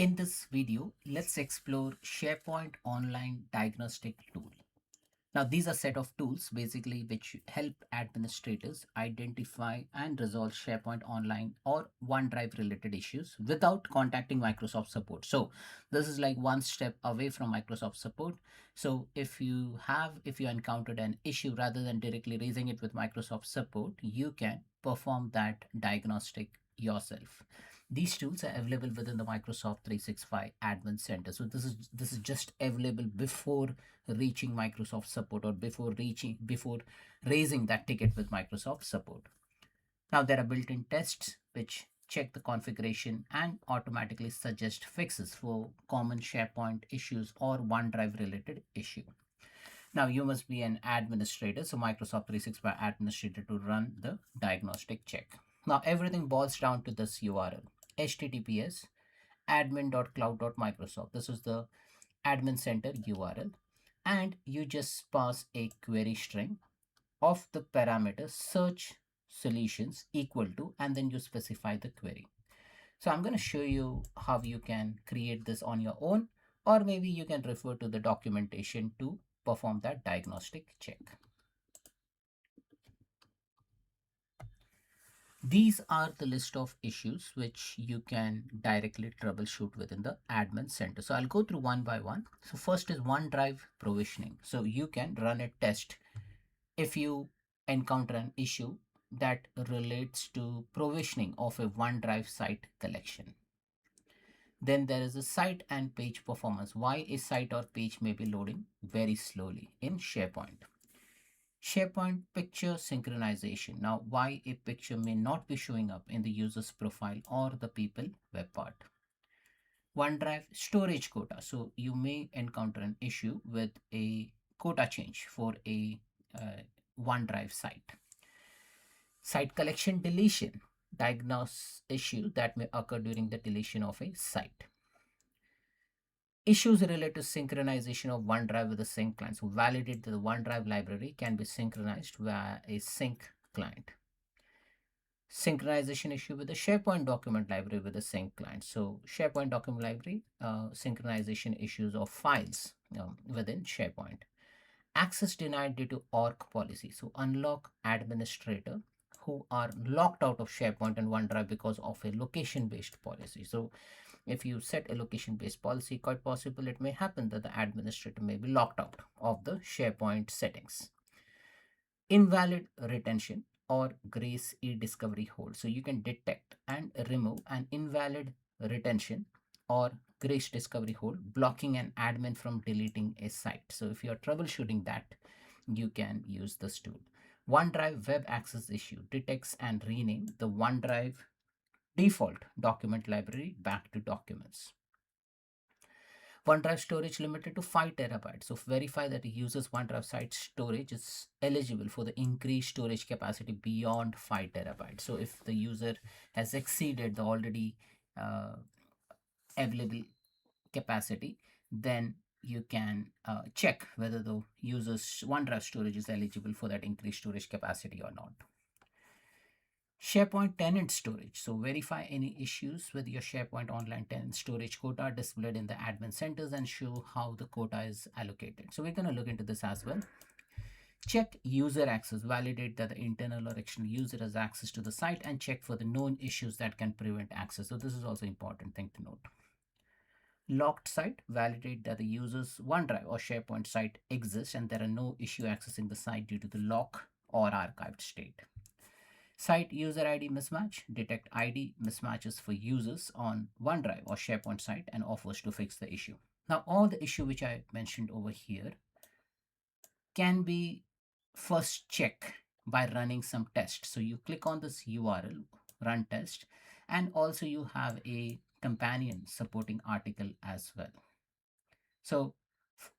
In this video, let's explore SharePoint Online Diagnostic Tool. Now, these are set of tools basically which help administrators identify and resolve SharePoint Online or OneDrive related issues without contacting Microsoft support. So, this is like one step away from Microsoft support. So, if you encountered an issue rather than directly raising it with Microsoft support, you can perform that diagnostic yourself. These tools are available within the Microsoft 365 Admin Center. So this is just available before reaching Microsoft support or before raising that ticket with Microsoft support. Now there are built-in tests which check the configuration and automatically suggest fixes for common SharePoint issues or OneDrive related issue. Now you must be an administrator, so Microsoft 365 administrator to run the diagnostic check. Now everything boils down to this URL, https admin.cloud.microsoft. This is the admin center URL, and you just pass a query string of the parameter search solutions equal to, and then you specify the query. So I'm going to show you how you can create this on your own, or maybe you can refer to the documentation to perform that diagnostic check. These are the list of issues which you can directly troubleshoot within the admin center. So I'll go through one by one. So first is OneDrive provisioning. So you can run a test if you encounter an issue that relates to provisioning of a OneDrive site collection. Then there is a site and page performance. Why a site or page may be loading very slowly in SharePoint. SharePoint picture synchronization. Now, why a picture may not be showing up in the user's profile or the people web part. OneDrive storage quota. So you may encounter an issue with a quota change for a OneDrive site. Site collection deletion. Diagnose issue that may occur during the deletion of a site. Issues related to synchronization of OneDrive with the sync client. So validate that the OneDrive library can be synchronized via a sync client. Synchronization issue with the SharePoint document library with the sync client. So SharePoint document library, synchronization issues of files within SharePoint. Access denied due to org policy. So unlock administrator who are locked out of SharePoint and OneDrive because of a location-based policy. So if you set a location-based policy, quite possible it may happen that the administrator may be locked out of the SharePoint settings. Invalid retention or grace e-discovery hold. So you can detect and remove an invalid retention or grace discovery hold, blocking an admin from deleting a site. So if you're troubleshooting that, you can use this tool. OneDrive web access issue detects and rename the OneDrive default document library back to documents. OneDrive storage limited to 5 terabytes. So verify that the user's OneDrive site storage is eligible for the increased storage capacity beyond 5 terabytes. So if the user has exceeded the already available capacity, then you can check whether the user's OneDrive storage is eligible for that increased storage capacity or not. SharePoint tenant storage. So verify any issues with your SharePoint online tenant storage quota displayed in the admin centers and show how the quota is allocated. So we're going to look into this as well. Check user access. Validate that the internal or external user has access to the site and check for the known issues that can prevent access. So this is also important thing to note. Locked site. Validate that the user's OneDrive or SharePoint site exists and there are no issue accessing the site due to the lock or archived state. Site user ID mismatch. Detect ID mismatches for users on OneDrive or SharePoint site and offers to fix the issue. Now, all the issue which I mentioned over here can be first checked by running some tests. So you click on this URL, run test, and also you have a companion supporting article as well. So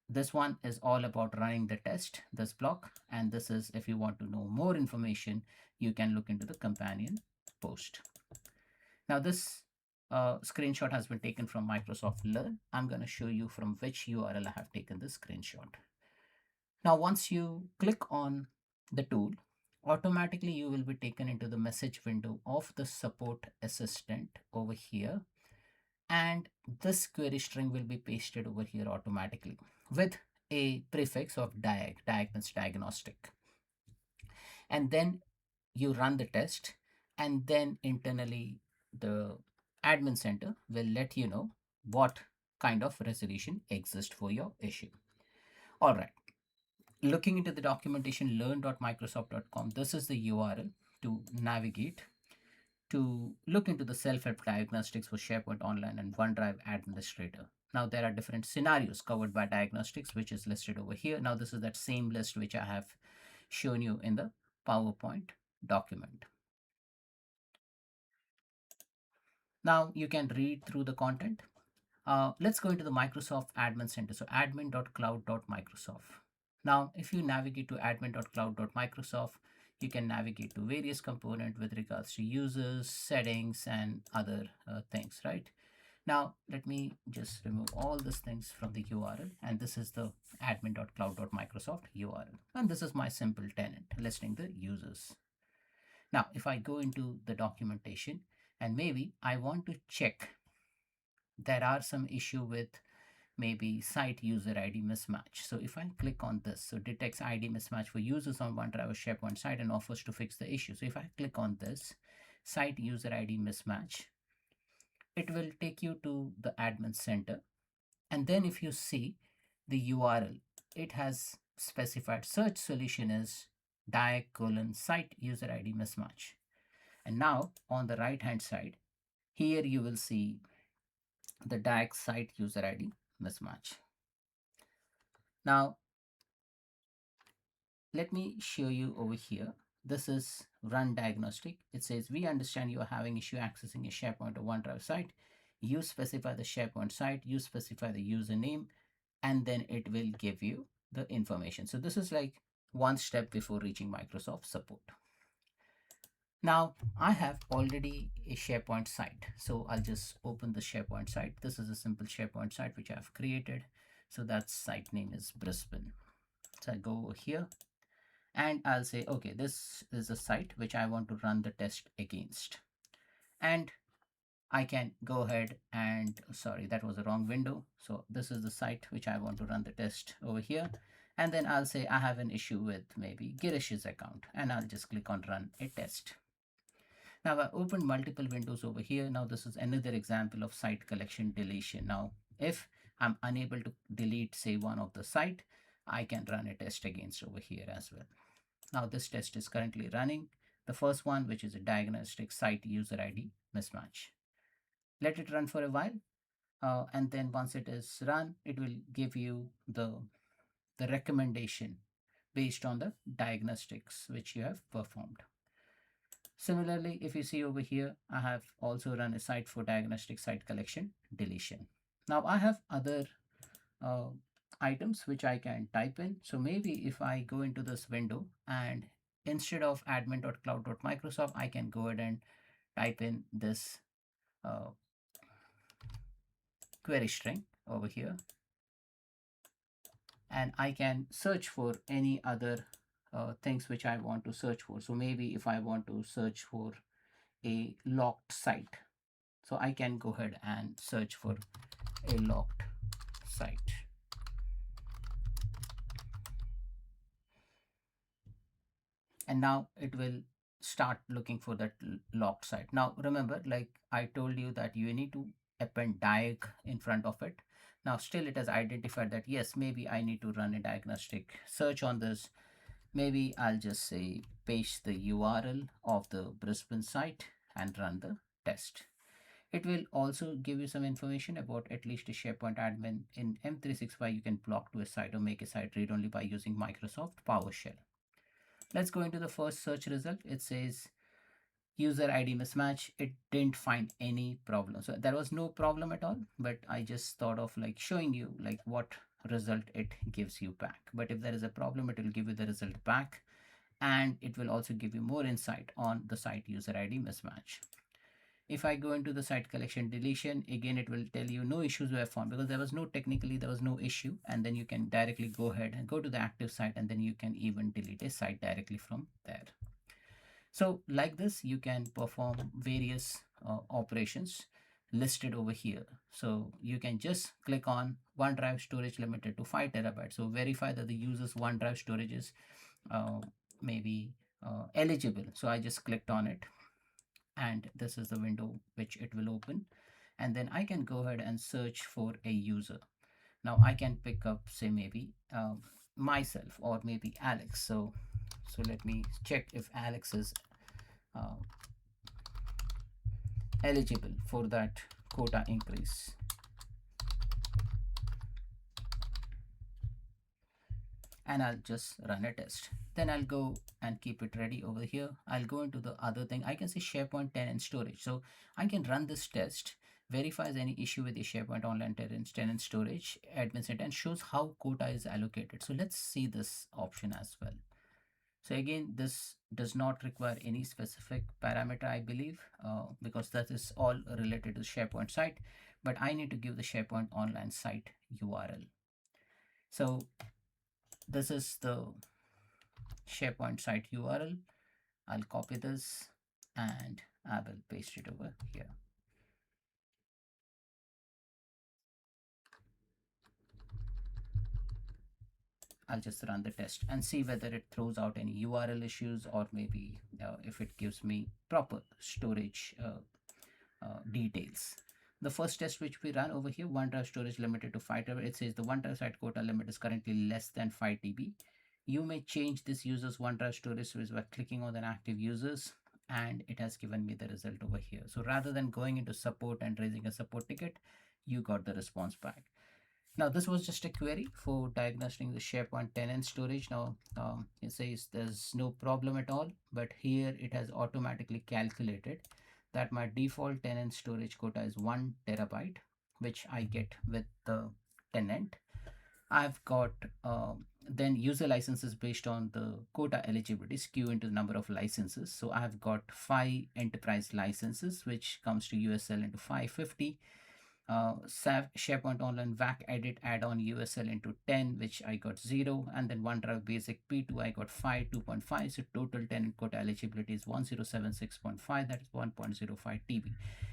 this one is all about running the test, this block, and this is if you want to know more information, you can look into the companion post. Now this screenshot has been taken from Microsoft Learn. I'm going to show you from which URL I have taken this screenshot. Now once you click on the tool, automatically you will be taken into the message window of the support assistant over here. and this query string will be pasted over here automatically with a prefix of diagnostic. And then you run the test, and then internally the admin center will let you know what kind of resolution exists for your issue. All right. Looking into the documentation learn.microsoft.com, this is the URL to navigate to look into the self-help diagnostics for SharePoint Online and OneDrive Administrator. Now there are different scenarios covered by diagnostics, which is listed over here. Now this is that same list which I have shown you in the PowerPoint document. Now you can read through the content. Let's go into the Microsoft Admin Center. So admin.cloud.microsoft. Now, if you navigate to admin.cloud.microsoft, you can navigate to various components with regards to users, settings, and other things, right? Now, let me just remove all these things from the URL, and this is the admin.cloud.microsoft URL. And this is my simple tenant listing the users. Now, if I go into the documentation and maybe I want to check there are some issue with maybe site user ID mismatch. So if I click on this, so detects ID mismatch for users on OneDrive or SharePoint site and offers to fix the issue. So if I click on this site user ID mismatch, it will take you to the admin center. And then if you see the URL, it has specified search solution is site user ID mismatch. And now on the right hand side, here you will see the site user ID mismatch. Now, let me show you over here. This is run diagnostic. It says, we understand you are having issue accessing a SharePoint or OneDrive site. You specify the SharePoint site, you specify the username, and then it will give you the information. So this is like one step before reaching Microsoft support. Now, I have already a SharePoint site. So I'll just open the SharePoint site. This is a simple SharePoint site which I've created. So that site name is Brisbane. So I go over here and I'll say, okay, this is a site which I want to run the test against. And I can go ahead and, sorry, that was the wrong window. So this is the site which I want to run the test over here. And then I'll say I have an issue with maybe Girish's account, and I'll just click on run a test. Now I opened multiple windows over here. Now this is another example of site collection deletion. Now, if I'm unable to delete, say, one of the site, I can run a test against over here as well. Now this test is currently running. The first one, which is a diagnostic site user ID mismatch. Let it run for a while. And then once it is run, it will give you the recommendation based on the diagnostics which you have performed. Similarly, if you see over here, I have also run a site for diagnostic site collection deletion. Now I have other items which I can type in. So maybe if I go into this window and instead of admin.cloud.microsoft, I can go ahead and type in this query string over here, and I can search for any other things which I want to search for. So maybe if I want to search for a locked site, so I can go ahead and search for a locked site. And now it will start looking for that locked site. Now remember, like I told you that you need to append diag in front of it. Now still it has identified that yes, maybe I need to run a diagnostic search on this. Maybe I'll just say paste the URL of the Brisbane site and run the test. It will also give you some information about at least a SharePoint admin in M365. You can block to a site or make a site read only by using Microsoft PowerShell. Let's go into the first search result. It says user ID mismatch. It didn't find any problem. So there was no problem at all, but I just thought of like showing you like what result it gives you back. But if there is a problem, it will give you the result back, and it will also give you more insight on the site user ID mismatch. If I go into the site collection deletion, again, it will tell you no issues were found because there was no issue. And then you can directly go ahead and go to the active site, and then you can even delete a site directly from there. So like this, you can perform various operations listed over here. So you can just click on OneDrive storage limited to 5 terabytes. So verify that the user's OneDrive storage is uh, maybe eligible. So I just clicked on it, and this is the window which it will open. And then I can go ahead and search for a user. Now I can pick up, say, maybe myself, or maybe Alex. So let me check if Alex is uh, eligible for that quota increase. And I'll just run a test. Then I'll go and keep it ready over here. I'll go into the other thing. I can say SharePoint tenant storage. So I can run this test, verifies any issue with the SharePoint online tenant storage admin set, and shows how quota is allocated. So let's see this option as well. So again, this does not require any specific parameter, I believe, because that is all related to the SharePoint site, but I need to give the SharePoint online site URL. So this is the SharePoint site URL. I'll copy this and I will paste it over here. I'll just run the test and see whether it throws out any URL issues, or maybe if it gives me proper storage details. The first test which we run over here, OneDrive storage limited to 5 TB. It says the OneDrive site quota limit is currently less than 5 TB. You may change this user's OneDrive storage space by clicking on the active users, and it has given me the result over here. So rather than going into support and raising a support ticket, you got the response back. Now this was just a query for diagnosing the SharePoint tenant storage. Now it says there's no problem at all, but here it has automatically calculated that my default tenant storage quota is 1 terabyte, which I get with the tenant. I've got then user licenses based on the quota eligibility skew into the number of licenses. So I've got 5 enterprise licenses, which comes to USL into 550. SharePoint Online VAC Edit add-on USL into 10, which I got 0, and then OneDrive Basic P2 I got 5, 2.5. So total tenant quota eligibility is 1076.5, that is 1.05 TB.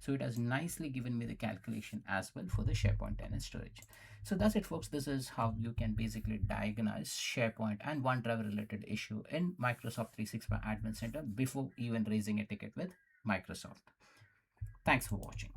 So it has nicely given me the calculation as well for the SharePoint tenant storage. So that's it, folks. This is how you can basically diagnose SharePoint and OneDrive related issue in Microsoft 365 Admin Center before even raising a ticket with Microsoft. Thanks for watching.